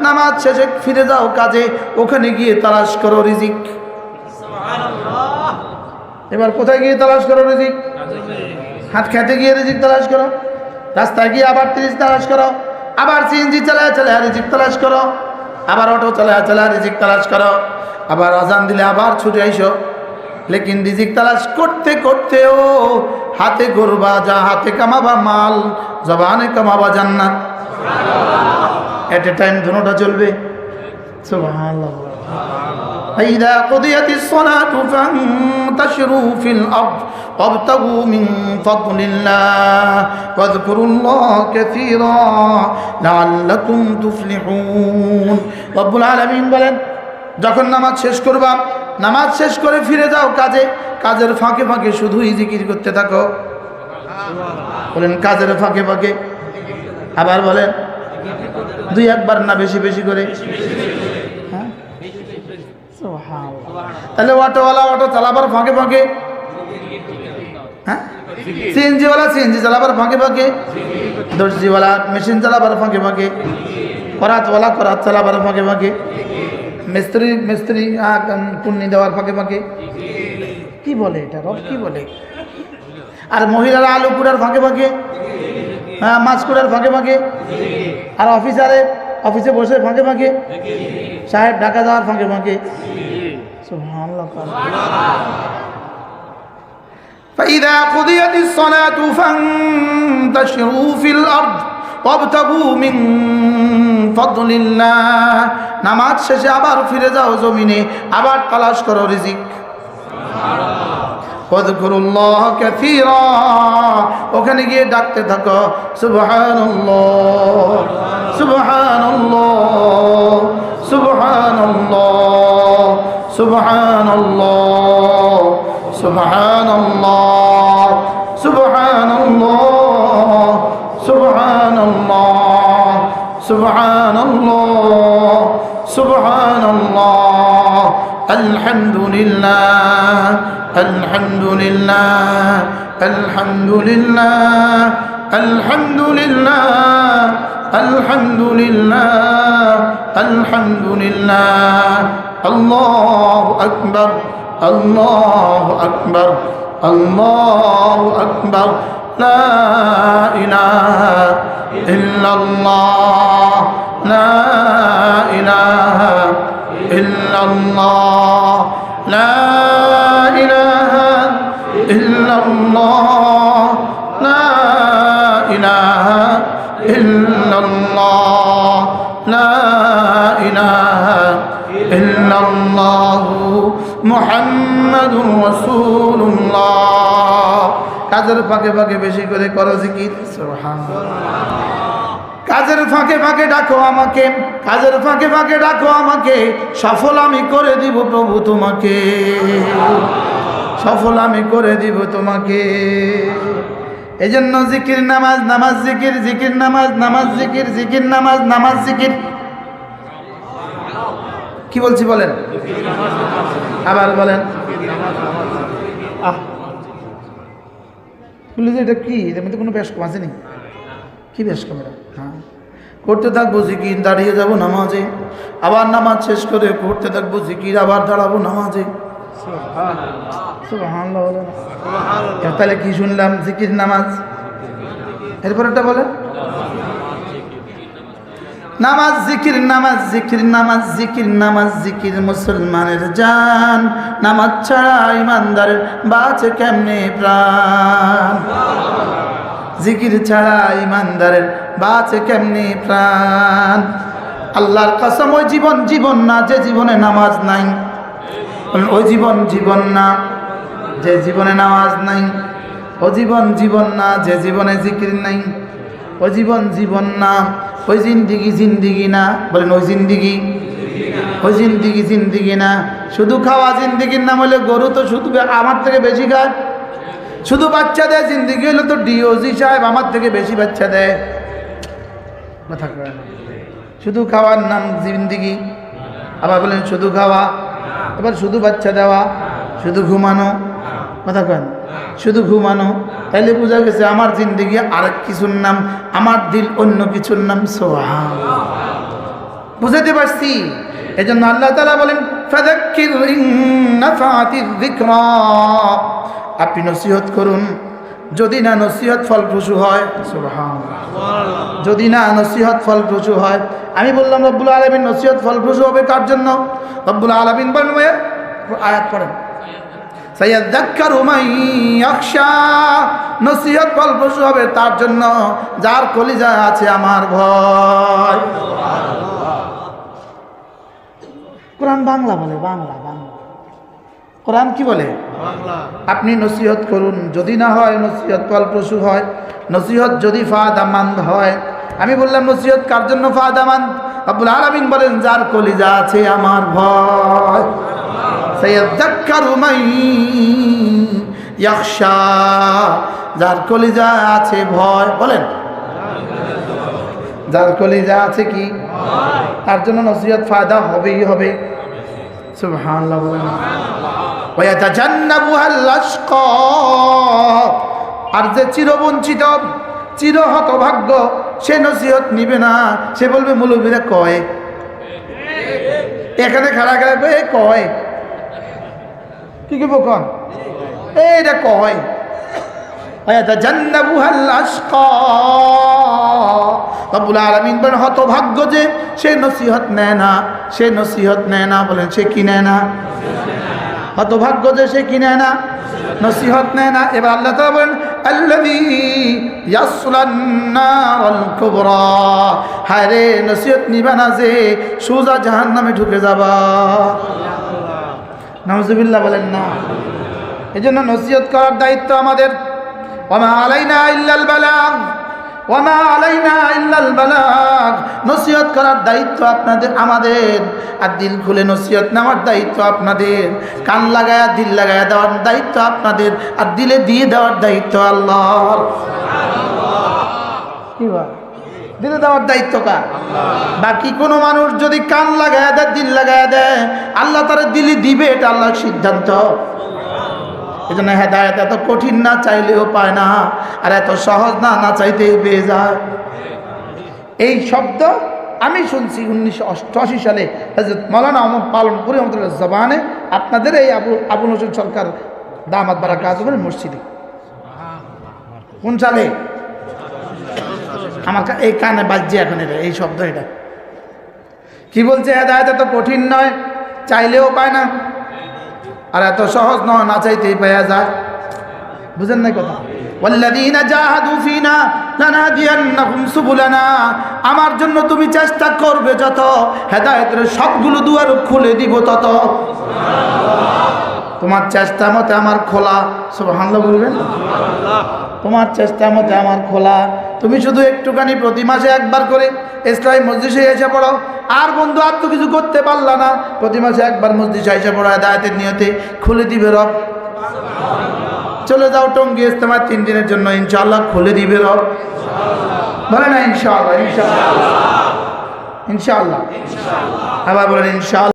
নামাজ শেষে ফিরে যাও কাজে, ওখানে গিয়ে তালাশ করো রিজিক। এবার কোথায় গিয়ে তালাশ করো রিজিক? হাত খেতে গিয়ে রিজিক তালাশ করো, রাস্তায় গিয়ে আবার রিজিক তালাশ করো, আবার সিএনজি চালায় চালায় রিজিক তালাশ করো, আবার অটো চালায় চালায় রিজিক তালাশ করো, আবার আজান দিলে আবার ছুটে আইসো। লেকিন রিজিক তালাশ করতে করতেও হাতে করবা যা হাতে কামাবা মাল, জবানে কামাবা জান্নাত। এট এ টাইম দুটোটা চলবে। সুবহানাল্লাহ। فإذا قضيت الصلاة فانتشروا في الأرض وابتغوا من فضل الله واذكروا الله كثيرا لعلكم تفلحون। রব্বুল আলামিন বলেন, যখন নামাজ শেষ করবা, নামাজ শেষ করে ফিরে যাও কাজে, কাজের ফাঁকে ফাঁকে শুধুই জিকির করতে থাকো। বলেন কাজের ফাঁকে ফাঁকে, আবার বলেন দুই একবার না বেশি বেশি করে। হ্যাঁ, তাহলে অটোওয়ালা অটো চালাবার ফাঁকে ফাঁকে, হ্যাঁ, সিএনজিওয়ালা সিএনজি চালাবার ফাঁকে ফাঁকে, দর্জিওয়ালা মেশিন চালাবার ফাঁকে ফাঁকে, করাতওয়ালা করাত চালাবার ফাঁকে ফাঁকে, মিস্ত্রি মিস্ত্রি পুণ্যি দেওয়ার ফাঁকে ফাঁকে। কি বলে এটা রব, কি বলে? আর মহিলারা আলু কুড়ার ফাঁকে ফাঁকে, হ্যাঁ, মাছ কুড়ার ফাঁকে ফাঁকে, আর অফিসারে অফিসে বসে ফাঁকে ফাঁকে, সাহেব ঢাকা যাওয়ার ফাঁকে ফাঁকে। সুবহানাল্লাহ। فإذا قضيت الصلاة فانتشروا في الأرض وابتغوا من فضل الله। নামাজ শেষে আবার ফিরে যাও জমিনে, আবার তালাশ করো রিজিক। ওয়াযকুরুল্লাহ কাসীরা, ওখানে গিয়ে ডাকতে থাকো সুবহানাল্লাহ সুবহানাল্লাহ সুবহানাল্লাহ সুবহানাল্লাহ সুবহানাল্লাহ সুবহানাল্লাহ সুবহানাল্লাহ সুবহানাল্লাহ সুবহানাল্লাহ আলহামদুলিল্লাহ আলহামদুলিল্লাহ আলহামদুলিল্লাহ আলহামদুলিল্লাহ আলহামদুলিল্লাহ আলহামদুলিল্লাহ আল্লাহু আকবার আল্লাহু আকবার আল্লাহু আকবার লা ইলাহা ইল্লাল্লাহ লা ইলাহা ইল্লাল্লাহ লা ইলাহা ইল্লাল্লাহ লা ইলাহা ইল্লাল্লাহ লা ইলাহা ইল্লাল্লাহ মুহাম্মাদুর রাসূলুল্লাহ। কাজের ফাঁকে ফাঁকে বেশি করে করো জিকির। সুবহানাল্লাহ। কাজের ফাঁকে ফাঁকে ডাকো আমাকে, কাজের ফাঁকে ফাঁকে ডাকো আমাকে, সফল আমি করে দিব প্রভু তোমাকে, সফল আমি করে দিব তোমাকে। এই জন্য জিকির নামাজ, নামাজ জিকির, জিকির নামাজ, নামাজ জিকির, জিকির নামাজ, নামাজ জিকির। কি বলছি বলেন? আবার বলেন। বলি যে এটা কি, এর মধ্যে কোনো বেশ কম আছে নি? কি বেশ কম? হ্যাঁ, করতে থাকবো জিকির, দাঁড়িয়ে যাবো নামাজে, আবার নামাজ শেষ করে করতে থাকবো জিকির, আবার দাঁড়াবো নামাজে। তাহলে কি শুনলাম? জিকির নামাজ। এরপরটা বলে নামাজ জিকির, নামাজ জিকির, নামাজ জিকির, নামাজ জিকির মুসলমানের জান, নামাজ ছাড়া ইমানদারের বাঁচে কেমনে প্রাণ, জিকির ছাড়া ইমানদারের বাঁচে কেমনে প্রাণ। আল্লাহর কসম, ওই জীবন জীবন না যে জীবনে নামাজ নাই, ওই জীবন জীবন না যে জীবনে নামাজ নাই, ও জীবন জীবন না যে জীবনে জিকির নাই, ও জীবন জীবন না, ওই জিন্দিগি জিন্দিগি না। বলেন ওই জিন্দিগি, ওই জিন্দিগি জিন্দিগি না। শুধু খাওয়া জিন্দিগির নাম হলে গরু তো শুধু আমার থেকে বেশি খায়, শুধু বাচ্চা দেয় জিন্দিগি হলে তো ডিওজি সাহেব আমার থেকে বেশি বাচ্চা দেয়। কথা কয় না, শুধু খাওয়ার নাম জিন্দিগি। আবার বলেন শুধু খাওয়া, এবার শুধু বাচ্চা দেওয়া, শুধু ঘুমানো। কথা কয় না, শুধু ঘুমানো। তাইলে বোঝা গেছে আমার জিন্দিগি আরেক কিছুর নাম, আমার দিল অন্য কিছুর নাম। সুবহানাল্লাহ। বুঝাতে পারছি? এজন্য আল্লাহ তাআলা বলেন ফাযাক্কির ইন নাফাতিয যিকরা, আপনি নসিহত করুন, যদি না নসিহত ফলপ্রসূ হয়। সুবহানাল্লাহ। যদি না নসিহত ফলপ্রসূ হয়। আমি বললাম রব্বুল আলামিন নসিহত ফলপ্রসূ হবে কার জন্য? রব্বুল আলামিন বলেন, আয়াত পড়েন, সায়াযাক্কারু মান ইয়াখশা, নসিহত ফলপ্রসূ হবে তার জন্য যার কলিজায় আছে আমার ভয়। কোরআন বাংলা বলে, বাংলা বাংলা। কোরআন কি বলে? বাংলা। আপনি নসিহত করুন, যদি না হয় নসিহত ফলপ্রসূ হয়, নসিহত যদি ফায়দামন্দ হয়। আমি বললাম নসিহত কার জন্য ফায়দামন্দ? রব্বুল আলামিন বলেন যার কলিজা আছে আমার ভয়। সায়াযাক্কারু মান ইয়াখশা, যার কলিজা আছে ভয়। বলেন যার কলিজা আছে কি ভয়, তার জন্য নসিহত ফায়দা হবেই হবে। সুবহানাল্লাহ। বলেন ওয়ায়াতাজান্নাবুহাল আশকা, আর যে চিরবঞ্চিত চির হতভাগ্য সে নসিহত নিবে না, সে বলবে মুলুবিরা কয়, এখানে খাড়া খাড়া কয় কি কি বকন এইটা কয়। ওয়ায়াতাজান্নাবুহাল আশকা, রব্বুল আলামিন বলেন হতভাগ্য যে সে নসিহত নেয় না, সে নসিহত নেয় না। বলেন সে কি নেয় না? হতভাগ্য যে সে কি নেয় না? নসিহত নেয় না। এবার আল্লাহ তাআলা বলেন আল্লাযী ইয়াসলান নারাল কুবরা, হায় রে নসিহত নিবা না যে সোজা জাহান্নামে ঢুকে যাবা। নাউজুবিল্লাহ। বলেন না। এজন্য নসিহত করার দায়িত্ব আমাদের। ওয়ামা আলাইনা ইল্লাল বালাগ, ওয়ামা আলাইনা ইল্লাল বালাগ, নসিহত করার দায়িত্ব আপনাদের, আমাদের। আর দিল খুলে নসিহত নেওয়ার দায়িত্ব আপনাদের। কান লাগায়া দিল লাগায়া দেওয়ার দায়িত্ব আপনাদের, আর দিলে দিয়ে দেওয়ার দায়িত্ব আল্লাহর। কি বল? দিলে দেওয়ার দায়িত্ব কার? বাকি কোনো মানুষ যদি কান লাগায়া দেয় দিল লাগায়া দেয়, আল্লাহ তারা দিলে দিবে, এটা আল্লাহর সিদ্ধান্ত। এই জন্য হেদায়েত এত কঠিন না, চাইলেও পায় না, আর এত সহজ না, না চাইতেই পেয়ে যায়। এই শব্দ আমি শুনছি 1988 সালে হযরত মাওলানা আহমদ পালনপুরি রহমতুল্লাহ জবানে, আপনাদের এই আবুল হোসেন সরকার দামাত বারাকাতুহুর মসজিদে। কোন সালে? আমার এই কানে বাজছে এখন এটা, এই শব্দ। এটা কি বলছে? হেদায়েত এত কঠিন নয়, চাইলেও পায় না, আর এত সহজ নয়, না চাইতেই পাওয়া যায়। বুঝেন না কথা? ওয়াল্লাযীনা জাহাদু ফিনা লানাহদিয়ান্নাহুম সুবুলানা, আমার জন্য তুমি চেষ্টা করবে যত, হেদায়েতের সবগুলো দুয়ার খুলে দিব তত। তোমার চেষ্টা মতে আমার খোলা। সুবহানাল্লাহ বলবেন। তোমার চেষ্টা মতে আমার খোলা। তুমি শুধু একটুখানি প্রতি মাসে একবার করে ইসলামী মজলিসে এসে পড়ো, আর বন্ধু আর তো কিছু করতে পারলা না, প্রতি মাসে একবার মজলিসে এসে পড়ো, হেদায়েতের নিয়তে খুলে দিবে রব। চলে যাও টঙ্গী ইজতেমা 3 দিনের জন্য, ইনশাআল্লাহ খুলে দিবে রব। বলে না ইনশাআল্লাহ? ইনশাআল্লাহ, ইনশাআল্লাহ, আবার বলেন ইনশাআল্লাহ।